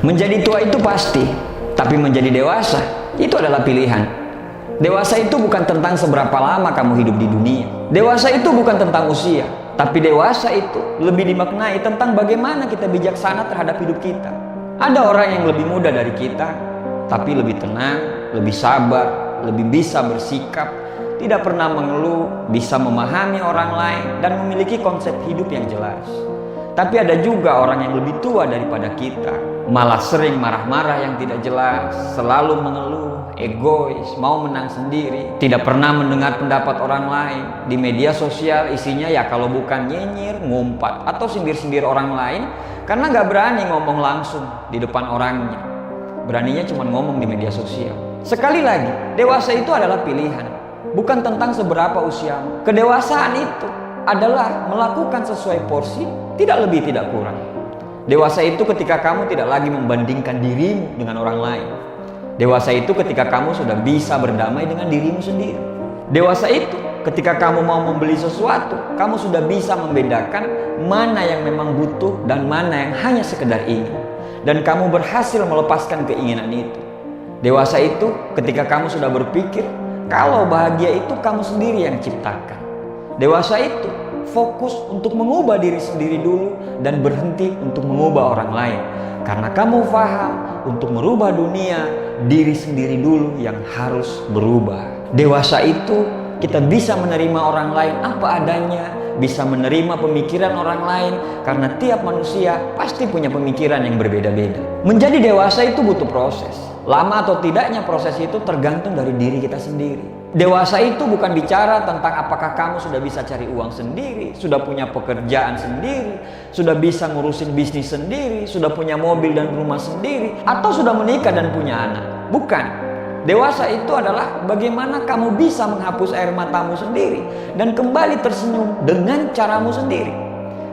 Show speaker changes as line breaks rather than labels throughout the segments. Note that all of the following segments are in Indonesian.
Menjadi tua itu pasti, tapi menjadi dewasa itu adalah pilihan. Dewasa itu bukan tentang seberapa lama kamu hidup di dunia. Dewasa itu bukan tentang usia, tapi dewasa itu lebih dimaknai tentang bagaimana kita bijaksana terhadap hidup kita. Ada orang yang lebih muda dari kita, tapi lebih tenang, lebih sabar, lebih bisa bersikap, tidak pernah mengeluh, bisa memahami orang lain, dan memiliki konsep hidup yang jelas. Tapi ada juga orang yang lebih tua daripada kita, malah sering marah-marah yang tidak jelas, selalu mengeluh, egois, mau menang sendiri, tidak pernah mendengar pendapat orang lain. Di media sosial isinya ya kalau bukan nyinyir, ngumpat, atau sindir-sindir orang lain, karena nggak berani ngomong langsung di depan orangnya. Beraninya cuma ngomong di media sosial. Sekali lagi, dewasa itu adalah pilihan, bukan tentang seberapa usiamu. Kedewasaan itu adalah melakukan sesuai porsi, tidak lebih tidak kurang. Dewasa itu ketika kamu tidak lagi membandingkan dirimu dengan orang lain. Dewasa itu ketika kamu sudah bisa berdamai dengan dirimu sendiri. Dewasa itu ketika kamu mau membeli sesuatu, kamu sudah bisa membedakan mana yang memang butuh dan mana yang hanya sekedar ingin. Dan kamu berhasil melepaskan keinginan itu. Dewasa itu ketika kamu sudah berpikir kalau bahagia itu kamu sendiri yang ciptakan. Dewasa itu fokus untuk mengubah diri sendiri dulu dan berhenti untuk mengubah orang lain. Karena kamu paham untuk merubah dunia, diri sendiri dulu yang harus berubah. Dewasa itu kita bisa menerima orang lain apa adanya, bisa menerima pemikiran orang lain, karena tiap manusia pasti punya pemikiran yang berbeda-beda. Menjadi dewasa itu butuh proses. Lama atau tidaknya proses itu tergantung dari diri kita sendiri. Dewasa itu bukan bicara tentang apakah kamu sudah bisa cari uang sendiri, sudah punya pekerjaan sendiri, sudah bisa ngurusin bisnis sendiri, sudah punya mobil dan rumah sendiri, atau sudah menikah dan punya anak. Bukan. Dewasa itu adalah bagaimana kamu bisa menghapus air matamu sendiri dan kembali tersenyum dengan caramu sendiri.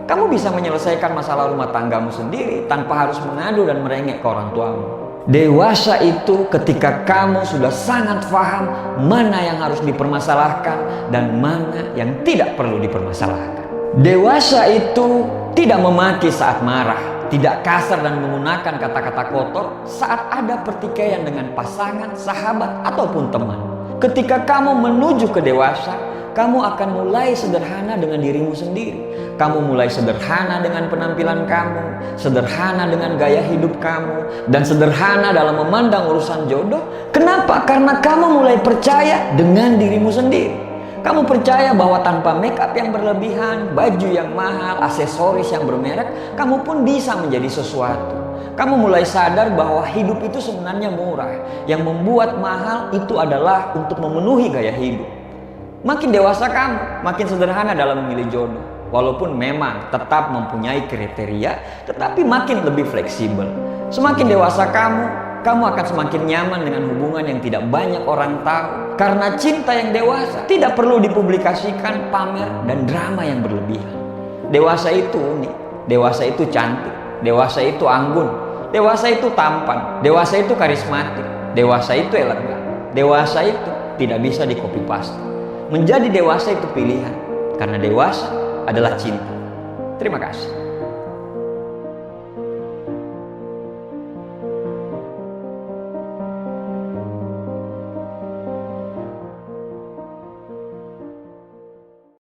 Kamu bisa menyelesaikan masalah rumah tanggamu sendiri tanpa harus mengadu dan merengek ke orang tuamu. Dewasa itu ketika kamu sudah sangat paham mana yang harus dipermasalahkan dan mana yang tidak perlu dipermasalahkan. Dewasa itu tidak memaki saat marah, tidak kasar dan menggunakan kata-kata kotor saat ada pertikaian dengan pasangan, sahabat, ataupun teman. Ketika kamu menuju ke dewasa, kamu akan mulai sederhana dengan dirimu sendiri. Kamu mulai sederhana dengan penampilan kamu, sederhana dengan gaya hidup kamu, dan sederhana dalam memandang urusan jodoh. Kenapa? Karena kamu mulai percaya dengan dirimu sendiri. Kamu percaya bahwa tanpa make up yang berlebihan, baju yang mahal, aksesoris yang bermerek, kamu pun bisa menjadi sesuatu. Kamu mulai sadar bahwa hidup itu sebenarnya murah. Yang membuat mahal itu adalah untuk memenuhi gaya hidup. Makin dewasa kamu, makin sederhana dalam memilih jodoh. Walaupun memang tetap mempunyai kriteria, tetapi makin lebih fleksibel. Semakin dewasa kamu akan semakin nyaman dengan hubungan yang tidak banyak orang tahu. Karena cinta yang dewasa tidak perlu dipublikasikan, pamer, dan drama yang berlebihan. Dewasa itu unik, dewasa itu cantik, dewasa itu anggun, dewasa itu tampan, dewasa itu karismatik, dewasa itu elegan, dewasa itu tidak bisa di-copy paste. Menjadi dewasa itu pilihan, karena dewasa adalah cinta. Terima kasih.